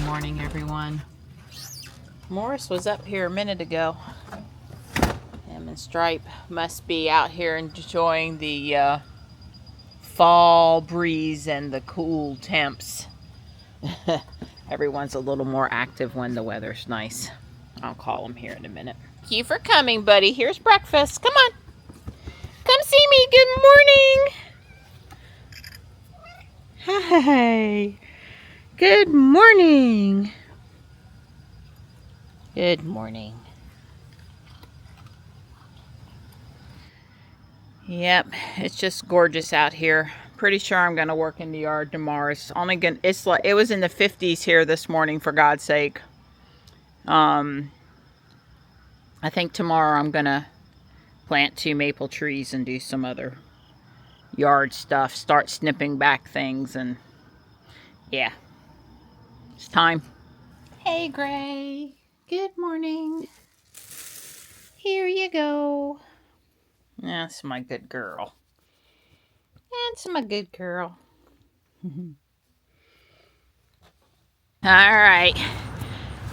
morning, everyone. Morris was up here a minute ago. Him and Stripe must be out here enjoying the fall breeze and the cool temps. Everyone's a little more active when the weather's nice. I'll call him here in a minute. Thank you for coming, buddy. Here's breakfast. Come on. Come see me. Good morning. Hi. Good morning. Good morning. Yep, it's just gorgeous out here. Pretty sure I'm gonna work in the yard tomorrow. It's only gonna, it was in the 50s here this morning, for God's sake. I think tomorrow I'm gonna plant 2 maple trees and do some other yard stuff. Start snipping back things, and yeah, it's time. Hey, Gray. Good morning. Here you go. That's my good girl. That's my good girl. All right.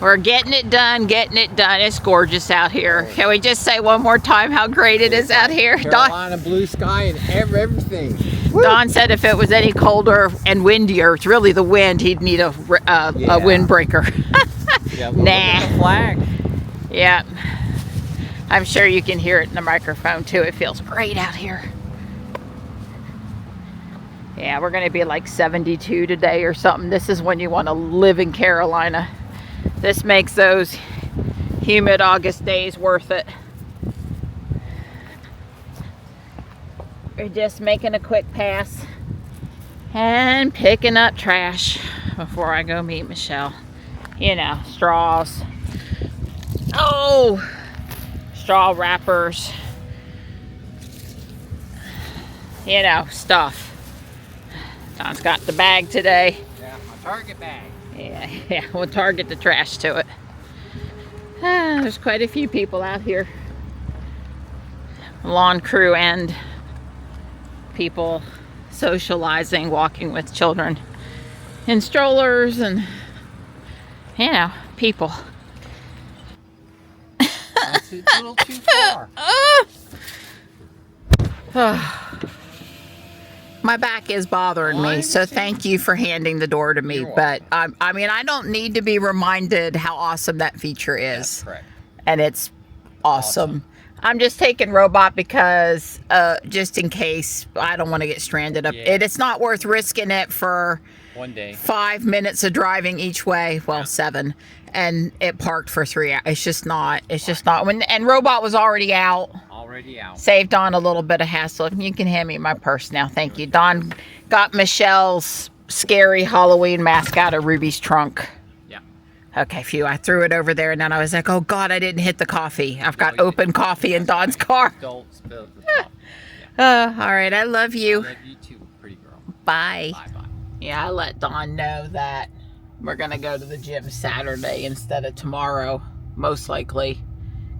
We're getting it done, It's gorgeous out here. Can we just say one more time how great it is out here? Carolina, blue sky, and everything. Don said if it was any colder and windier, it's really the wind, he'd need a windbreaker. Yeah, nah. Look at the flag. Yeah. I'm sure you can hear it in the microphone too. It feels great out here. Yeah, we're going to be like 72 today or something. This is when you want to live in Carolina. This makes those humid August days worth it. We're just making a quick pass and picking up trash before I go meet Michelle. You know, straws. Oh! Straw wrappers. You know, stuff. Don's got the bag today. Yeah, my Target bag. Yeah, we'll target the trash to it. There's quite a few people out here. Lawn crew and people socializing, walking with children in strollers, and, you know, people. That's a little too far. My back is bothering me, so thank you for handing the door to me. But I mean, I don't need to be reminded how awesome that feature is. That's correct. And it's awesome. I'm just taking Robot because just in case I don't want to get stranded up. Yeah. It's not worth risking it for 1 day. 5 minutes of driving each way. Well, 7, and it parked for 3 hours. It's just not. It's just not. And Robot was already out. Already out. Saved Don a little bit of hassle. You can hand me my purse now. Thank you. Don got Michelle's scary Halloween mask out of Ruby's trunk. Yeah. Okay, phew. I threw it over there, and then I was like, oh, God, I didn't hit the coffee. I've got open coffee in Don's car. Don't spill the coffee. Yeah. All right. I love you. I love you too, pretty girl. Bye. Bye-bye. Yeah, I let Don know that we're going to go to the gym Saturday instead of tomorrow, most likely,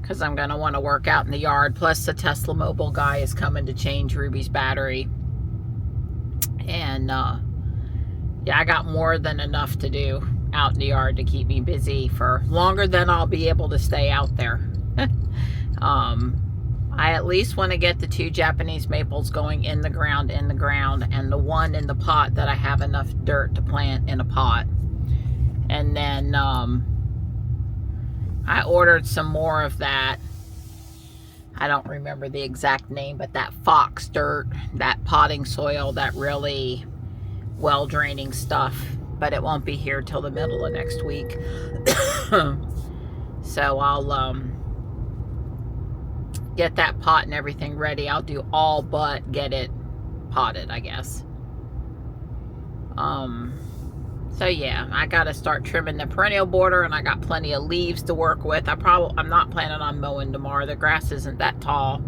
because I'm going to want to work out in the yard. Plus, the Tesla Mobile guy is coming to change Ruby's battery. And, yeah, I got more than enough to do out in the yard to keep me busy for longer than I'll be able to stay out there. I at least want to get the 2 Japanese maples going in the ground, and the one in the pot that I have enough dirt to plant in a pot. And then I ordered some more of that. I don't remember the exact name, but that fox dirt, that potting soil, that really well draining stuff. But it won't be here till the middle of next week. So I'll get that pot and everything ready. I'll do all but get it potted, I guess. So yeah, I gotta start trimming the perennial border, and I got plenty of leaves to work with. I'm not planning on mowing tomorrow. The grass isn't that tall.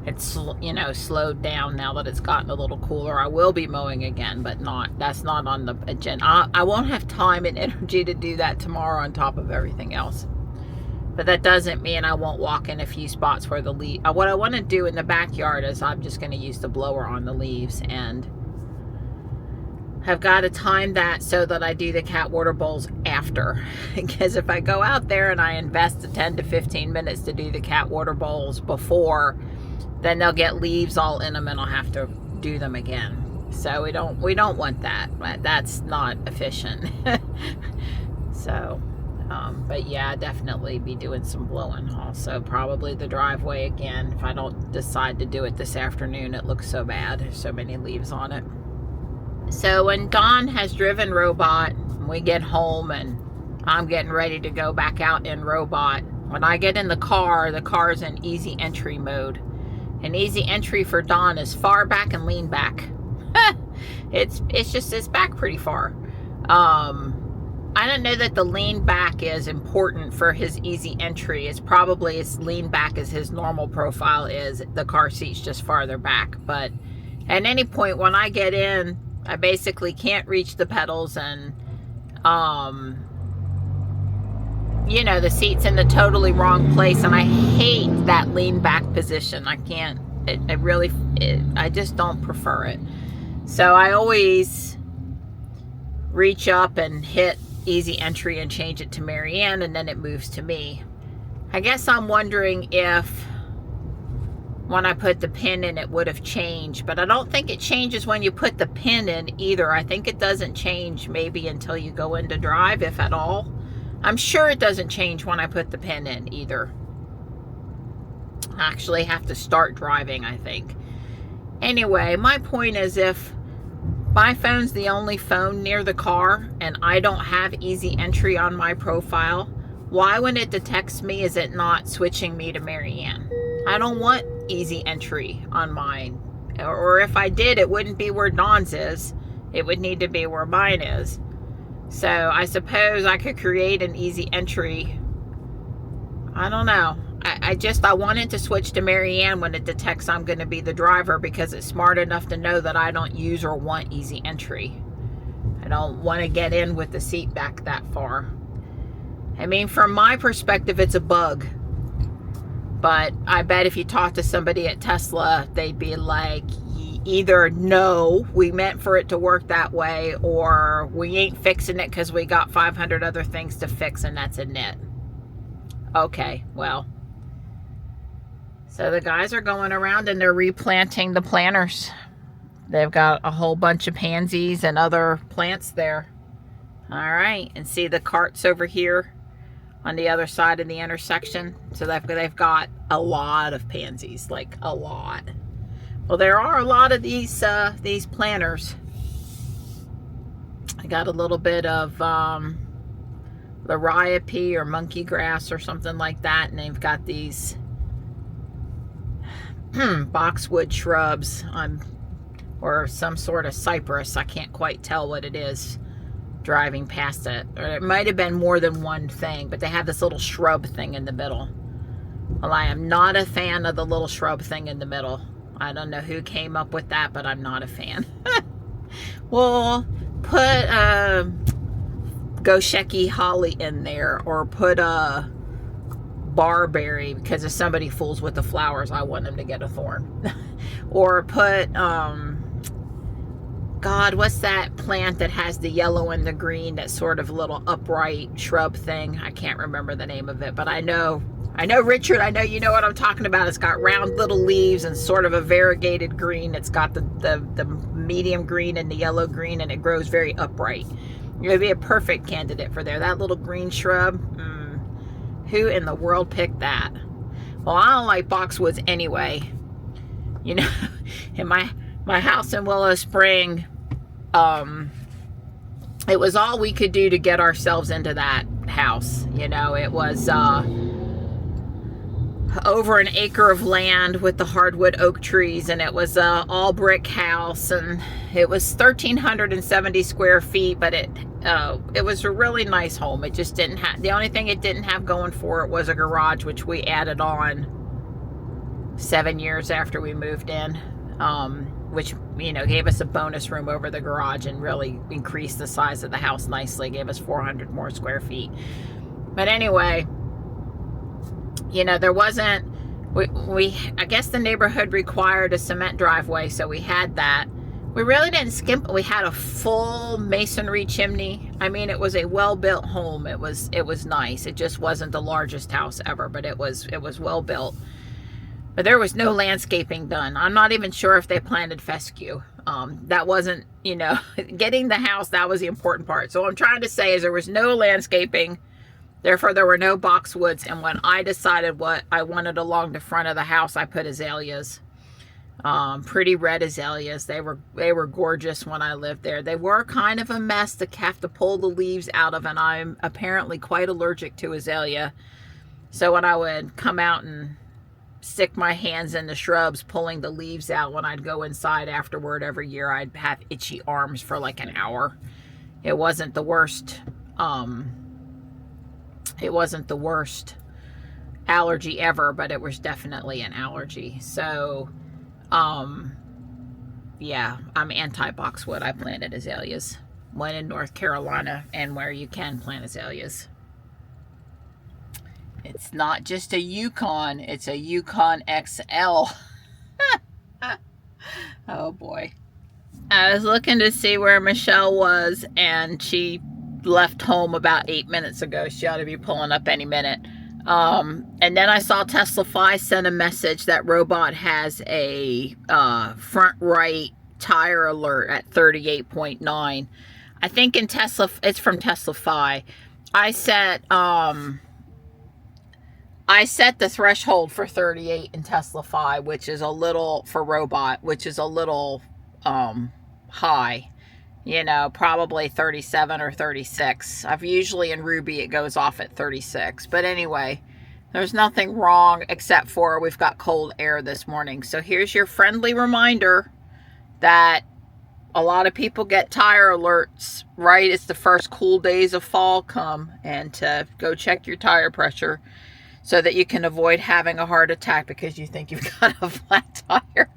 It's, you know, slowed down now that it's gotten a little cooler. I will be mowing again, but that's not on the agenda. I won't have time and energy to do that tomorrow on top of everything else. But that doesn't mean I won't walk in a few spots where the leaf. What I want to do in the backyard is I'm just going to use the blower on the leaves and I've got to time that so that I do the cat water bowls after. Because if I go out there and I invest the 10 to 15 minutes to do the cat water bowls before, then they'll get leaves all in them and I'll have to do them again. So we don't want that. That's not efficient. So, but yeah, definitely be doing some blowing. Also, probably the driveway again. If I don't decide to do it this afternoon, it looks so bad. There's so many leaves on it. So when Dawn has driven Robot, we get home and I'm getting ready to go back out in Robot. When I get in the car's in easy entry mode. And easy entry for Dawn is far back and lean back. It's back pretty far. I don't know that the lean back is important for his easy entry. It's probably as lean back as his normal profile is. The car seat's just farther back. But at any point when I get in, I basically can't reach the pedals, and you know, the seat's in the totally wrong place, and I hate that lean back position. I can't, I just don't prefer it. So I always reach up and hit easy entry and change it to Marianne, and then it moves to me. I guess I'm wondering if when I put the pin in it would have changed, but I don't think it changes when you put the pin in either. I think it doesn't change maybe until you go into drive, if at all. I'm sure it doesn't change when I put the pin in either. I actually have to start driving, I think. Anyway, my point is, if my phone's the only phone near the car and I don't have easy entry on my profile, why when it detects me is it not switching me to Marianne? I don't want easy entry on mine. Or if I did, it wouldn't be where Dawn's is. It would need to be where mine is. So I suppose I could create an easy entry. I don't know. I wanted to switch to Marianne when it detects I'm going to be the driver, because it's smart enough to know that I don't use or want easy entry. I don't want to get in with the seat back that far. I mean, from my perspective, it's a bug. But I bet if you talk to somebody at Tesla, they'd be like, either no, we meant for it to work that way, or we ain't fixing it because we got 500 other things to fix and that's a nit. Okay, well. So the guys are going around and they're replanting the planters. They've got a whole bunch of pansies and other plants there. All right, and see the carts over here on the other side of the intersection. So they've got a lot of pansies, like a lot. Well, there are a lot of these planters. I got a little bit of liriopy or monkey grass or something like that, and they've got these boxwood shrubs or some sort of cypress. I can't quite tell what it is driving past it, or it might have been more than one thing, but they have this little shrub thing in the middle. Well, I am not a fan of the little shrub thing in the middle. I don't know who came up with that, but I'm not a fan. Well, put Gosheki holly in there, or put a barberry, because if somebody fools with the flowers, I want them to get a thorn. Or put God, what's that plant that has the yellow and the green, that sort of little upright shrub thing? I can't remember the name of it, but I know, Richard, I know you know what I'm talking about. It's got round little leaves and sort of a variegated green. It's got the medium green and the yellow green, and it grows very upright. It would be a perfect candidate for there. That little green shrub, who in the world picked that? Well, I don't like boxwoods anyway. You know, in my house in Willow Spring, it was all we could do to get ourselves into that house. You know, it was over an acre of land with the hardwood oak trees, and it was a all brick house, and it was 1,370 square feet, but it was a really nice home. It just didn't have, the only thing it didn't have going for it was a garage, which we added on 7 years after we moved in, which, you know, gave us a bonus room over the garage and really increased the size of the house nicely, gave us 400 more square feet. But anyway, you know, there wasn't, I guess the neighborhood required a cement driveway, so we had that. We really didn't skimp. We had a full masonry chimney. I mean, it was a well-built home. It was nice. It just wasn't the largest house ever, but it was well built. But there was no landscaping done. I'm not even sure if they planted fescue. That wasn't, you know, getting the house, that was the important part. So what I'm trying to say is there was no landscaping. Therefore, there were no boxwoods. And when I decided what I wanted along the front of the house, I put azaleas. Pretty red azaleas. They were gorgeous when I lived there. They were kind of a mess to have to pull the leaves out of, and I'm apparently quite allergic to azalea. So when I would come out and stick my hands in the shrubs pulling the leaves out, when I'd go inside afterward every year, I'd have itchy arms for like an hour. It wasn't the worst allergy ever, but it was definitely an allergy. So yeah, I'm anti-boxwood. I planted azaleas when in North Carolina and where you can plant azaleas. It's not just a Yukon, it's a Yukon XL. Oh boy. I was looking to see where Michelle was, and she left home about 8 minutes ago. She ought to be pulling up any minute. And then I saw TeslaFi send a message that robot has a front right tire alert at 38.9. I think in Tesla, it's from TeslaFi. I set the threshold for 38 in TeslaFi, which is a little, for robot, which is a little high. You know, probably 37 or 36. I've usually in Ruby it goes off at 36. But anyway, there's nothing wrong except for we've got cold air this morning. So here's your friendly reminder that a lot of people get tire alerts right as the first cool days of fall come, and to go check your tire pressure so that you can avoid having a heart attack because you think you've got a flat tire.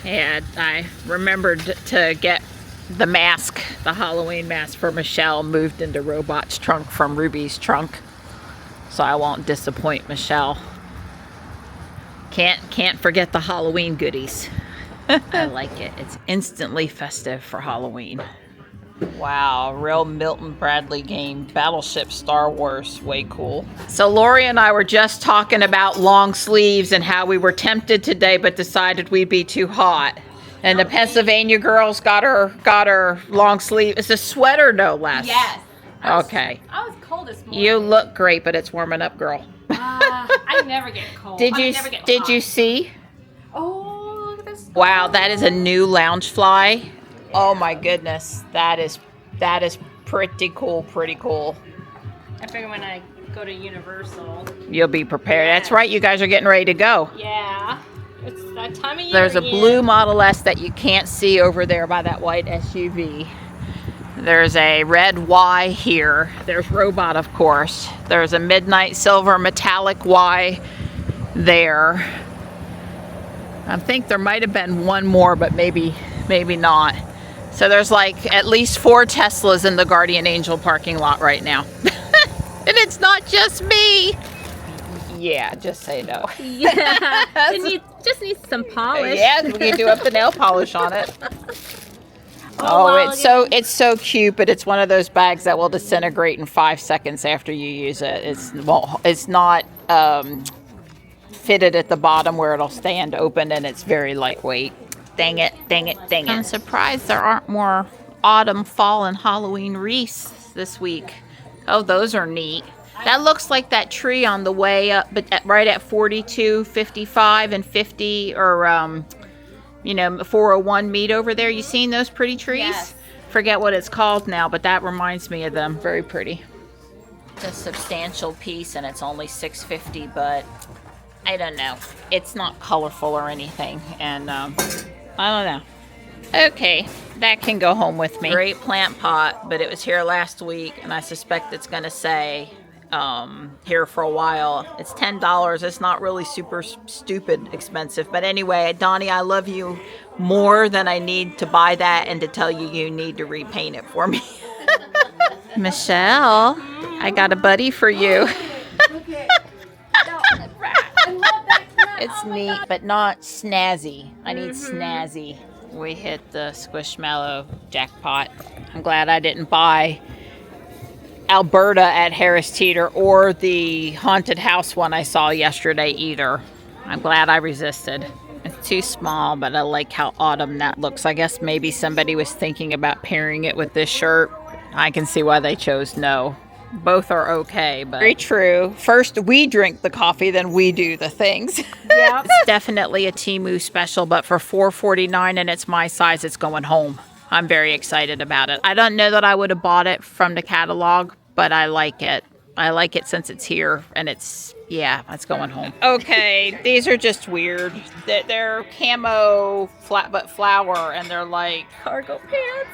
And I remembered to get the mask, the Halloween mask for Michelle, moved into Robot's trunk from Ruby's trunk, so I won't disappoint Michelle. Can't forget the Halloween goodies. I like it. It's instantly festive for Halloween. Wow, real Milton Bradley game. Battleship Star Wars, way cool. So Lori and I were just talking about long sleeves and how we were tempted today but decided we'd be too hot. And the Pennsylvania girls got her long sleeve. It's a sweater, no less. Yes. Okay. I was cold this morning. You look great, but it's warming up, girl. I never get cold. Did you see? Oh, look at this. Wow, that is a new lounge fly. Oh my goodness, that is pretty cool. I figure when I go to Universal, you'll be prepared. That's right, you guys are getting ready to go. Yeah, it's that time of year. There's a blue Model S that you can't see over there by that white SUV. There's a red Y here. There's Robot, of course. There's a midnight silver metallic Y there. I think there might have been one more, but maybe not. So there's like at least 4 Teslas in the Guardian Angel parking lot right now. And it's not just me. Yeah, just say no. Yeah, it just needs some polish. Yeah, we can do up the nail polish on it. Wow, it's so cute, but it's one of those bags that will disintegrate in 5 seconds after you use it. It's not fitted at the bottom where it'll stand open, and it's very lightweight. Dang it. I'm surprised there aren't more autumn, fall, and Halloween wreaths this week. Oh, those are neat. That looks like that tree on the way up, but right at 42, 55, and 50, or 401 meet over there. You seen those pretty trees? Yes. Forget what it's called now, but that reminds me of them. Very pretty. It's a substantial piece, and it's only $6.50, but I don't know. It's not colorful or anything, and I don't know. Okay, that can go home with me. Great plant pot, but it was here last week, and I suspect it's going to say here for a while. It's $10. It's not really super stupid expensive, but anyway, Donnie, I love you more than I need to buy that and to tell you you need to repaint it for me. Michelle, I got a buddy for you. It's neat, but not snazzy. I need snazzy. we hit the Squishmallow jackpot. I'm glad I didn't buy Alberta at Harris Teeter or the haunted house one I saw yesterday either. I'm glad I resisted. It's too small, but I like how autumn that looks. I guess maybe somebody was thinking about pairing it with this shirt. I can see why they chose no. Both are okay, but very true. First we drink the coffee, then we do the things. Yep. It's definitely a Temu special, but for $4.49 and it's my size, it's going home. I'm very excited about it. I don't know that I would have bought it from the catalog, but I like it. I like it since it's here, and it's going home. Okay, these are just weird. They're camo flat butt flower, and they're like Cargo pants.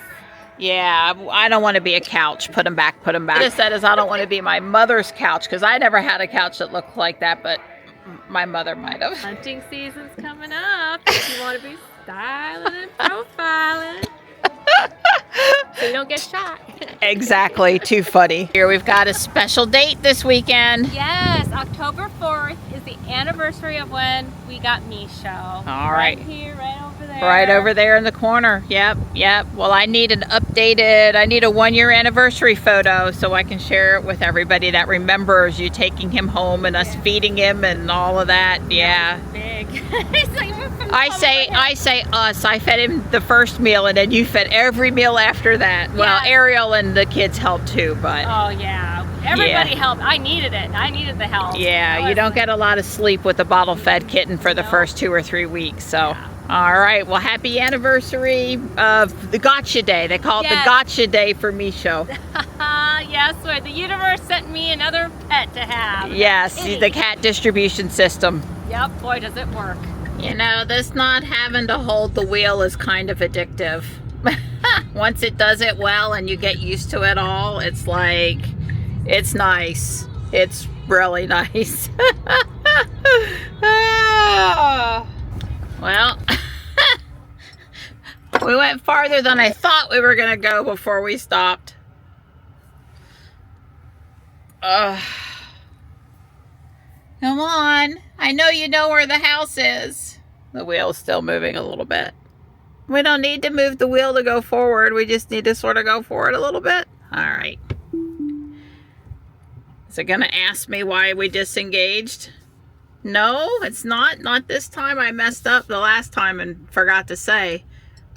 yeah, I don't want to be a couch. Put them back, put them back. What I said is I don't want to be my mother's couch, because I never had a couch that looked like that, but my mother might have. Hunting season's coming up. If you want to be styling and profiling, so you don't get shot. Exactly, too funny. Here we've got a special date this weekend. Yes, October 4th is the anniversary of when we got Misho. All right. Right here, right over there. Right over there in the corner. Yep. Well, I need a 1-year anniversary photo so I can share it with everybody that remembers you taking him home and us feeding him and all of that. Yeah. Big. He's like, I say us. I fed him the first meal, and then you fed every meal after that. Well, Yeah. Ariel and the kids helped too, but oh yeah, everybody helped. I needed it. I needed the help. yeah, you don't get a lot of sleep with a bottle-fed kitten for the first 2 or 3 weeks. So, all right. Well, happy anniversary of the Gotcha Day. They call it the Yes. Gotcha Day for Misho. Yes, where the universe sent me another pet to have. Yes, Kitty. the cat distribution system. Yep, boy, does it work. You know, this not having to hold the wheel is kind of addictive. Once it does it well and you get used to it all, it's like, it's nice. It's really nice. Well, we went farther than I thought we were going to go before we stopped. Come on. I know you know where the house is. The wheel's still moving a little bit. We don't need to move the wheel to go forward. We just need to sort of go forward a little bit. All right. Is it going to ask me why we disengaged? No, it's not. Not this time. I messed up the last time and forgot to say.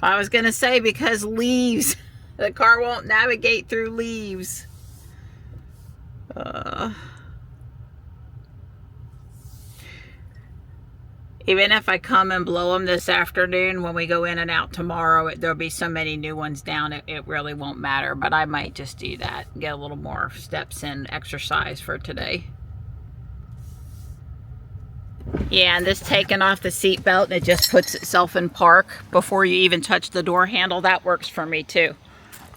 I was going to say because leaves. The car won't navigate through leaves. Even if I come and blow them this afternoon, when we go in and out tomorrow, there'll be so many new ones down, it really won't matter. But I might just do that, get a little more steps in exercise for today. Yeah, and this taking off the seat belt and it just puts itself in park before you even touch the door handle, that works for me too.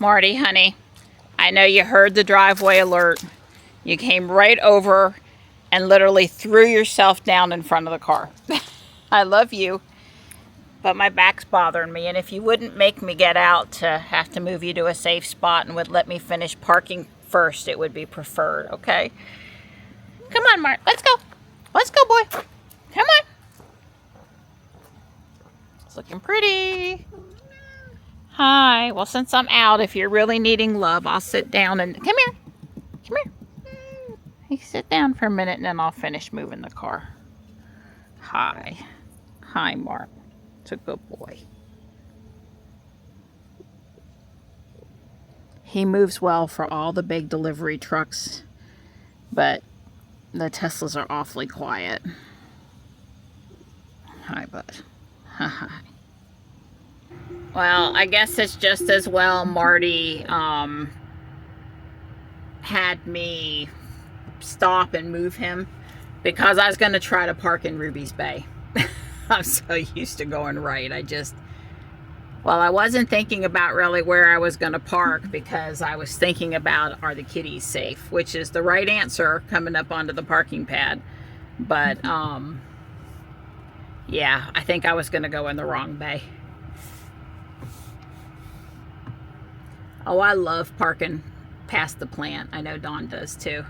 Marty, honey, I know you heard the driveway alert. You came right over and literally threw yourself down in front of the car. I love you, but my back's bothering me, and if you wouldn't make me get out to have to move you to a safe spot and would let me finish parking first, it would be preferred, okay? Come on, Mart. Let's go. Let's go, boy. Come on. It's looking pretty. Hi. Well, since I'm out, if you're really needing love, I'll sit down and... Come here. Come here. You sit down for a minute, and then I'll finish moving the car. Hi. Hi, Mark. It's a good boy. He moves well for all the big delivery trucks, but the Teslas are awfully quiet. Hi, bud. Hi. Well, I guess it's just as well Marty had me stop and move him, because I was going to try to park in Ruby's Bay. I'm so used to going right. I wasn't thinking about really where I was going to park, because I was thinking about, are the kitties safe, which is the right answer coming up onto the parking pad. But yeah, I think I was going to go in the wrong bay. Oh, I love parking past the plant. I know Dawn does too.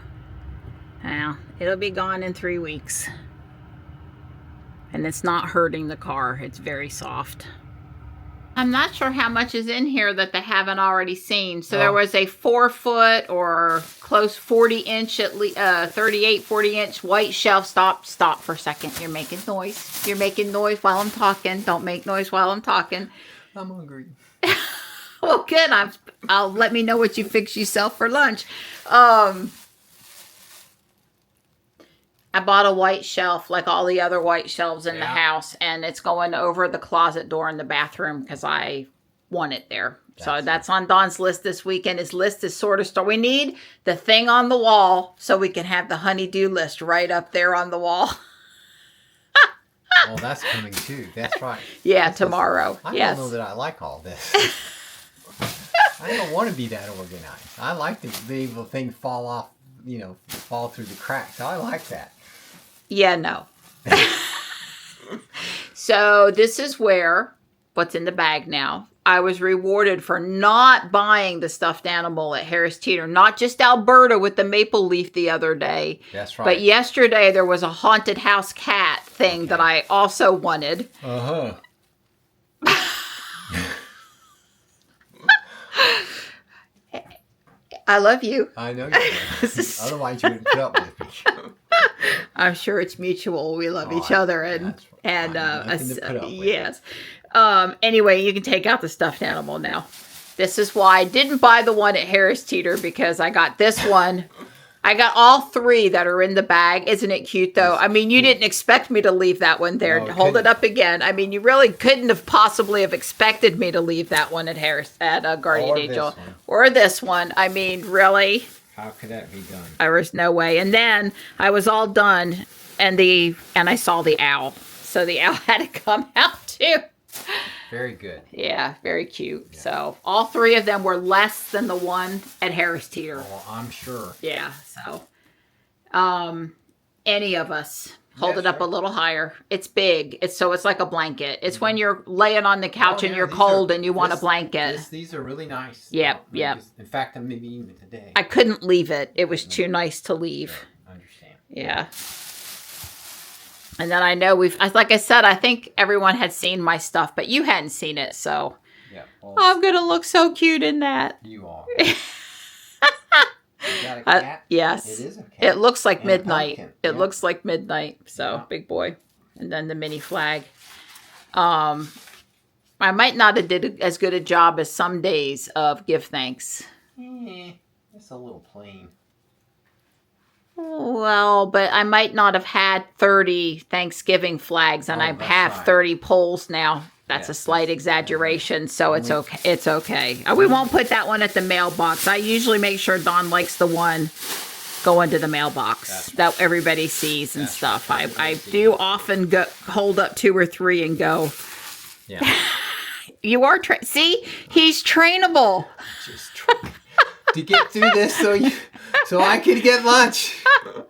Well, it'll be gone in 3 weeks. And it's not hurting the car. It's very soft. I'm not sure how much is in here that they haven't already seen. So Oh. there was a 4-foot or close 40-inch, at least 38, 40-inch white shelf. Stop for a second. You're making noise. You're making noise while I'm talking. Don't make noise while I'm talking. I'm hungry. Well, good. I'll let me know what you fix yourself for lunch. I bought a white shelf like all the other white shelves in the house, and it's going over the closet door in the bathroom because I want it there. So that's on Dawn's list this weekend. His list is sort of we need the thing on the wall so we can have the honey-do list right up there on the wall. Oh, that's coming too. That's right. Yeah, tomorrow. I Yes. don't know that I like all this. I don't want to be that organized. I like to be able to things fall off, fall through the cracks. I like that. Yeah, no. So this is where, what's in the bag now, I was rewarded for not buying the stuffed animal at Harris Teeter. Not just Alberta with the maple leaf the other day. That's right. But yesterday there was a haunted house cat thing that I also wanted. Uh-huh. I love you. I know you do. Otherwise you wouldn't put up with me. I'm sure it's mutual. We love each I- other, and that's right. and I have nothing to put up with. yes. Anyway, you can take out the stuffed animal now. This is why I didn't buy the one at Harris Teeter, because I got this one. I got all 3 that are in the bag. Isn't it cute, though? I mean, you didn't expect me to leave that one there. No, I Hold it couldn't. up again. I mean, you really couldn't have possibly have expected me to leave that one at Guardian Or Angel. this one. Or this one. I mean, really? How could that be done? There was no way. And then I was all done, and I saw the owl. So the owl had to come out too. Very good. Yeah, very cute. So all 3 of them were less than the one at Harris Teeter. Well, I'm sure. Yeah. So, any of us hold Yeah, it up sure. a little higher. It's big. It's like a blanket. It's when you're laying on the couch Oh, and yeah, you're these cold are- and you want a this- blanket. These are really nice. Yep, yep. In fact, maybe even today. I couldn't leave it. It was too nice to leave. I understand. Yeah. And then I know like I said, I think everyone had seen my stuff, but you hadn't seen it, so Yeah. Well, I'm going to look so cute in that. you are. You got a cat? Yes. It is a cat. It looks like And a midnight. pumpkin. It Yeah. looks like midnight. So, Yeah. big boy. And then the mini flag. I might not have did as good a job as some days of give thanks. It's a little plain. Well, but I might not have had 30 Thanksgiving flags, and Oh, I that's have right. 30 poles now. That's Yeah, a slight that's- exaggeration, so it's okay. It's okay. We won't put that one at the mailbox. I usually make sure Dawn likes the one going to the mailbox That's right. that everybody sees and That's stuff. right. I do often hold up 2 or 3 and go, Yeah. you are, see, he's trainable. Just trying to get through this so I could get lunch.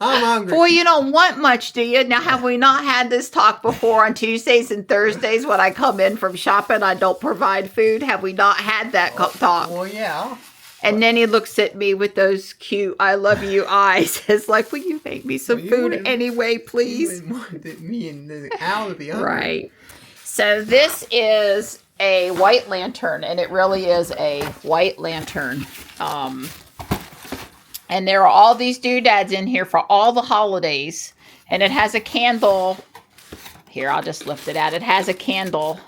I'm hungry. Boy, you don't want much, do you? Now, have we not had this talk before on Tuesdays and Thursdays when I come in from shopping? I don't provide food. Have we not had that talk? Well, yeah. And then he looks at me with those cute "I love you" eyes. It's like, will you make me some Well, you food wouldn't- anyway, You please? wouldn't want me and the owl to be hungry. Right. So this is a white lantern, and it really is a white lantern. And there are all these doodads in here for all the holidays. And it has a candle. Here, I'll just lift it out. It has a candle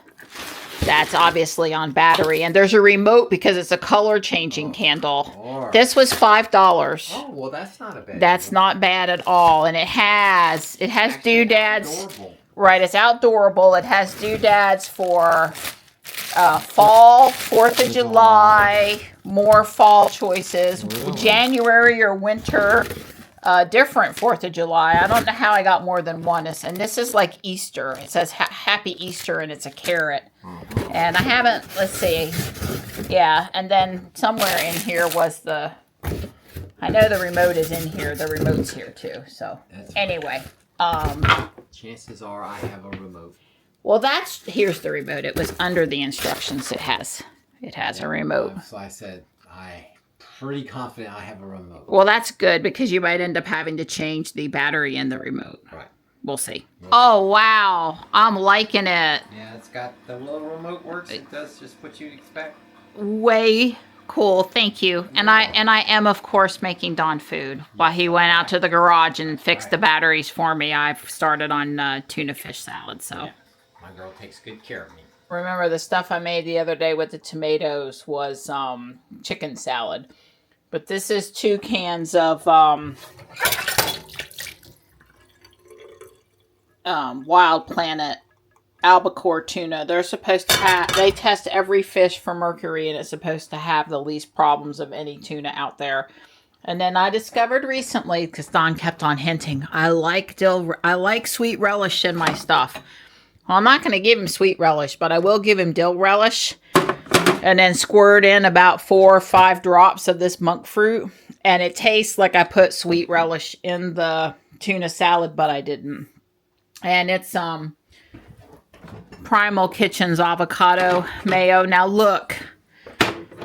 that's obviously on battery. And there's a remote because it's a color-changing candle. Lord. This was $5. Oh, well, that's not a bad That's deal. not bad at all. And it has Actually, doodads. adorable. Right, it's outdoorable. It has doodads for fall, 4th of July, more fall choices, Ooh. January or winter, different 4th of July. I don't know how I got more than one. And this is like Easter. It says Happy Easter, and it's a carrot. And I haven't, let's see. Yeah, and then somewhere in here was I know the remote is in here. The remote's here too. So That's- anyway. Chances are I have a remote. Well, here's the remote. It was under the instructions. It has a remote. So I said, I'm pretty confident I have a remote. Well, that's good because you might end up having to change the battery in the remote. Right. we'll see. Oh, wow. I'm liking it. Yeah, it's got the little remote works. It does just what you'd expect. Way cool. Thank you. And I am, of course, making Don food. While he went out to the garage and fixed the batteries for me, I've started on tuna fish salad. So Yeah. My girl takes good care of me. remember the stuff I made the other day with the tomatoes was chicken salad. But this is 2 cans of Wild Planet albacore tuna. They're supposed to have, they test every fish for mercury, and it's supposed to have the least problems of any tuna out there. And then I discovered recently, because Don kept on hinting, I like sweet relish in my stuff. Well, I'm not going to give him sweet relish, but I will give him dill relish, and then squirt in about 4 or 5 drops of this monk fruit, and it tastes like I put sweet relish in the tuna salad, but I didn't. And it's Primal Kitchen's avocado mayo. Now look,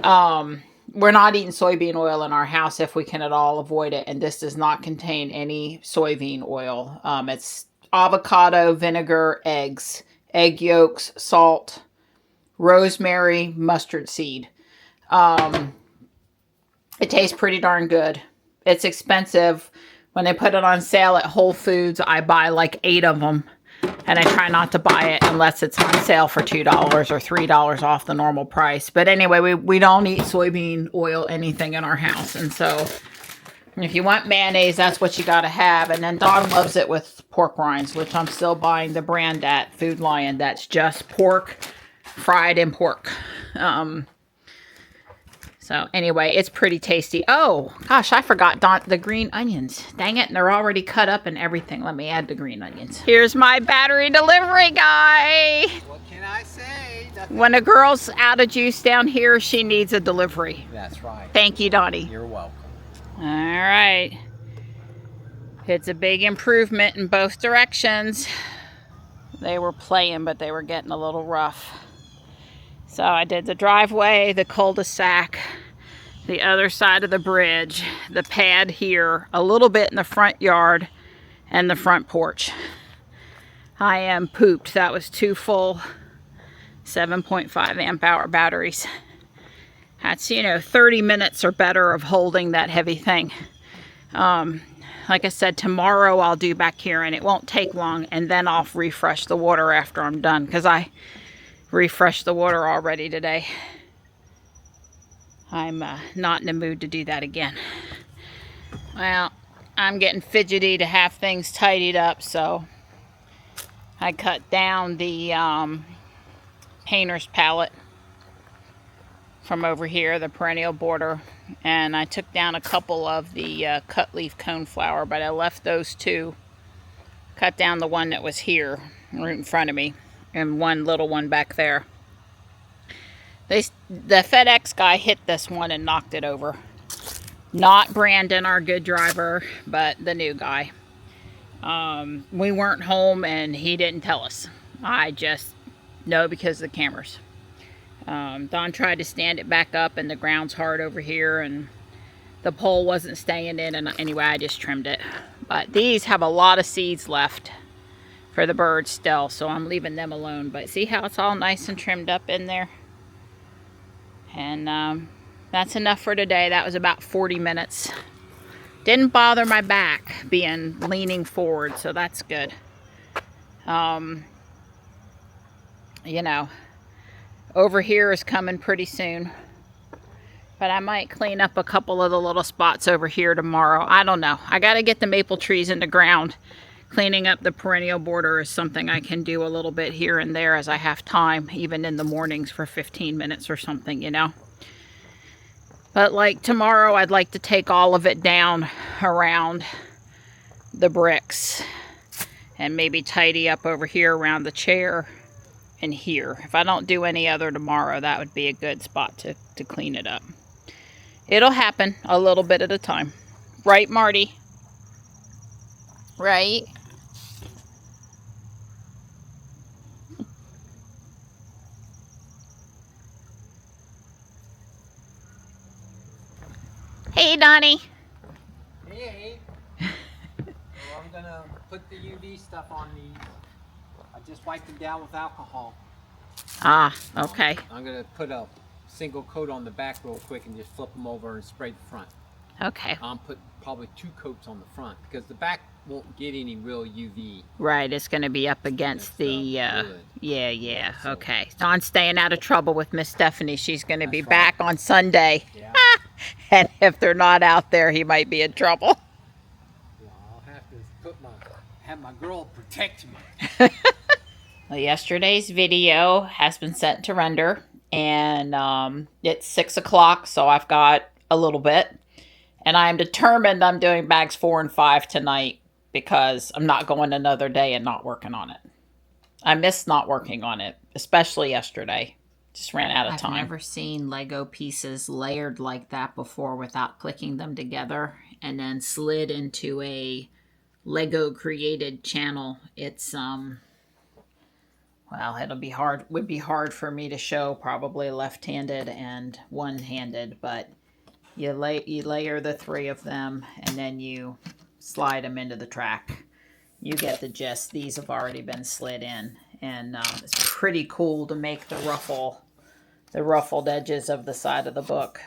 we're not eating soybean oil in our house if we can at all avoid it, and this does not contain any soybean oil. It's avocado, vinegar, eggs, egg yolks, salt, rosemary, mustard seed. It tastes pretty darn good. It's expensive. When they put it on sale at Whole Foods, I buy like 8 of them. And I try not to buy it unless it's on sale for $2 or $3 off the normal price. But anyway, we don't eat soybean oil anything in our house. And so if you want mayonnaise, that's what you got to have. And then Don loves it with pork rinds, which I'm still buying the brand at Food Lion. That's just pork fried in pork. So anyway, it's pretty tasty. Oh, gosh, I forgot the green onions. Dang it, and they're already cut up and everything. Let me add the green onions. Here's my battery delivery guy. What can I say? Nothing. When a girl's out of juice down here, she needs a delivery. That's right. Thank you, Donnie. You're welcome. All right. It's a big improvement in both directions. They were playing, but they were getting a little rough. So I did the driveway, the cul-de-sac, the other side of the bridge, the pad here, a little bit in the front yard, and the front porch. I am pooped. That was 2 full 7.5 amp hour batteries. That's, 30 minutes or better of holding that heavy thing. Like I said, tomorrow I'll do back here, and it won't take long, and then I'll refresh the water after I'm done, because I refreshed the water already today. I'm not in the mood to do that again. Well, I'm getting fidgety to have things tidied up, so I cut down the painter's palette from over here, the perennial border, and I took down a couple of the cut leaf coneflower, but I left those 2. Cut down the one that was here, right in front of me, and one little one back there. The FedEx guy hit this one and knocked it over. Not Brandon, our good driver, but the new guy. We weren't home and he didn't tell us. I just know because of the cameras. Don tried to stand it back up, and the ground's hard over here, and the pole wasn't staying in, and anyway, I just trimmed it. But these have a lot of seeds left for the birds still, so I'm leaving them alone. But see how it's all nice and trimmed up in there? And that's enough for today. That was about 40 minutes. Didn't bother my back being leaning forward, so that's good. Over here is coming pretty soon. But I might clean up a couple of the little spots over here tomorrow. I don't know. I got to get the maple trees in the ground. Cleaning up the perennial border is something I can do a little bit here and there as I have time, even in the mornings for 15 minutes or something, But like tomorrow, I'd like to take all of it down around the bricks and maybe tidy up over here around the chair and here. If I don't do any other tomorrow, that would be a good spot to clean it up. It'll happen a little bit at a time. Right, Marty? Right? Hey, Donnie. Hey. Well, I'm gonna put the UV stuff on these. I just wiped them down with alcohol. Ah, okay. I'm gonna put a single coat on the back real quick and just flip them over and spray the front. Okay. I'm put probably 2 coats on the front because the back won't get any real UV. Right, it's going to be up against That's, the, wood. yeah, So- okay. Don's staying out of trouble with Miss Stephanie. She's going to be That's right. back on Sunday. Yeah. And if they're not out there, he might be in trouble. Yeah, I'll have to have my girl protect me. Well, yesterday's video has been sent to render, and it's 6 o'clock, so I've got a little bit. And I am determined I'm doing bags 4 and 5 tonight because I'm not going another day and not working on it. I miss not working on it, especially yesterday. Just ran out of time. I've never seen Lego pieces layered like that before without clicking them together and then slid into a Lego created channel. It's well, would be hard for me to show, probably left-handed and one-handed, but you layer the 3 of them and then you slide them into the track. You get the gist. These have already been slid in, and it's pretty cool to make the ruffled edges of the side of the book.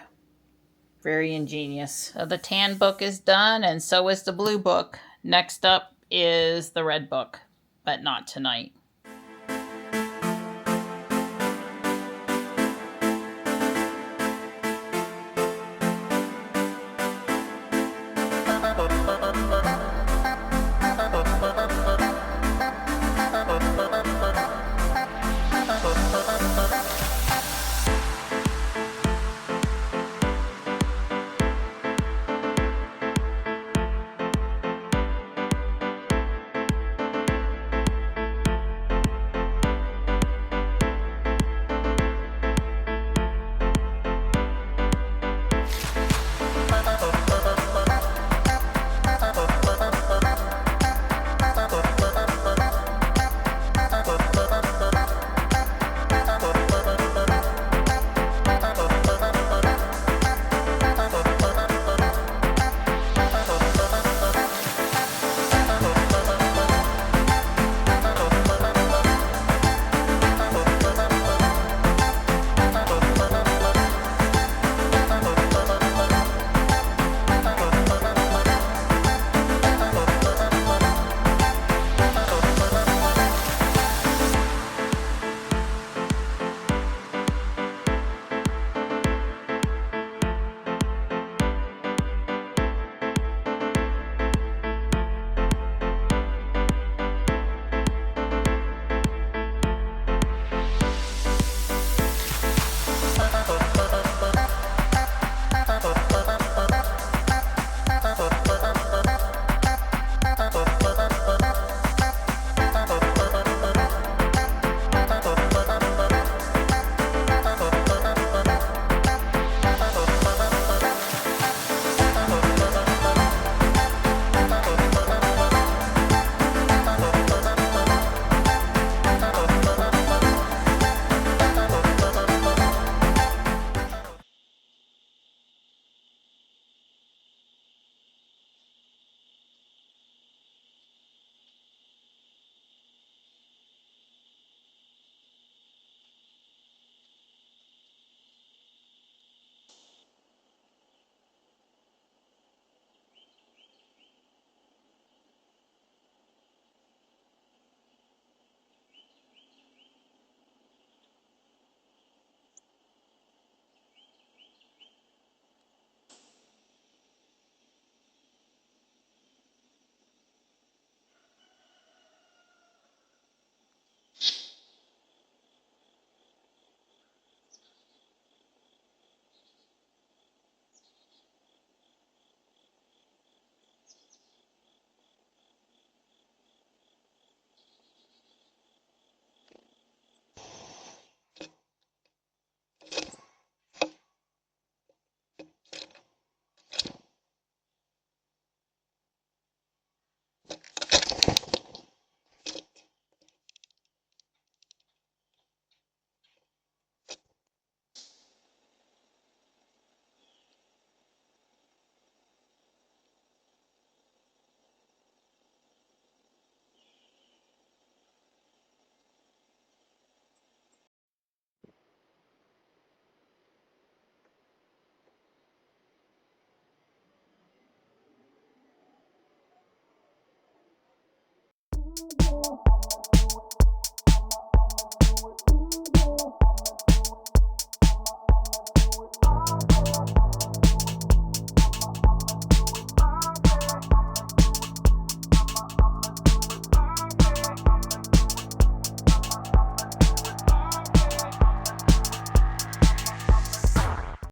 Very ingenious. So the tan book is done, and so is the blue book. Next up is the red book, but not tonight.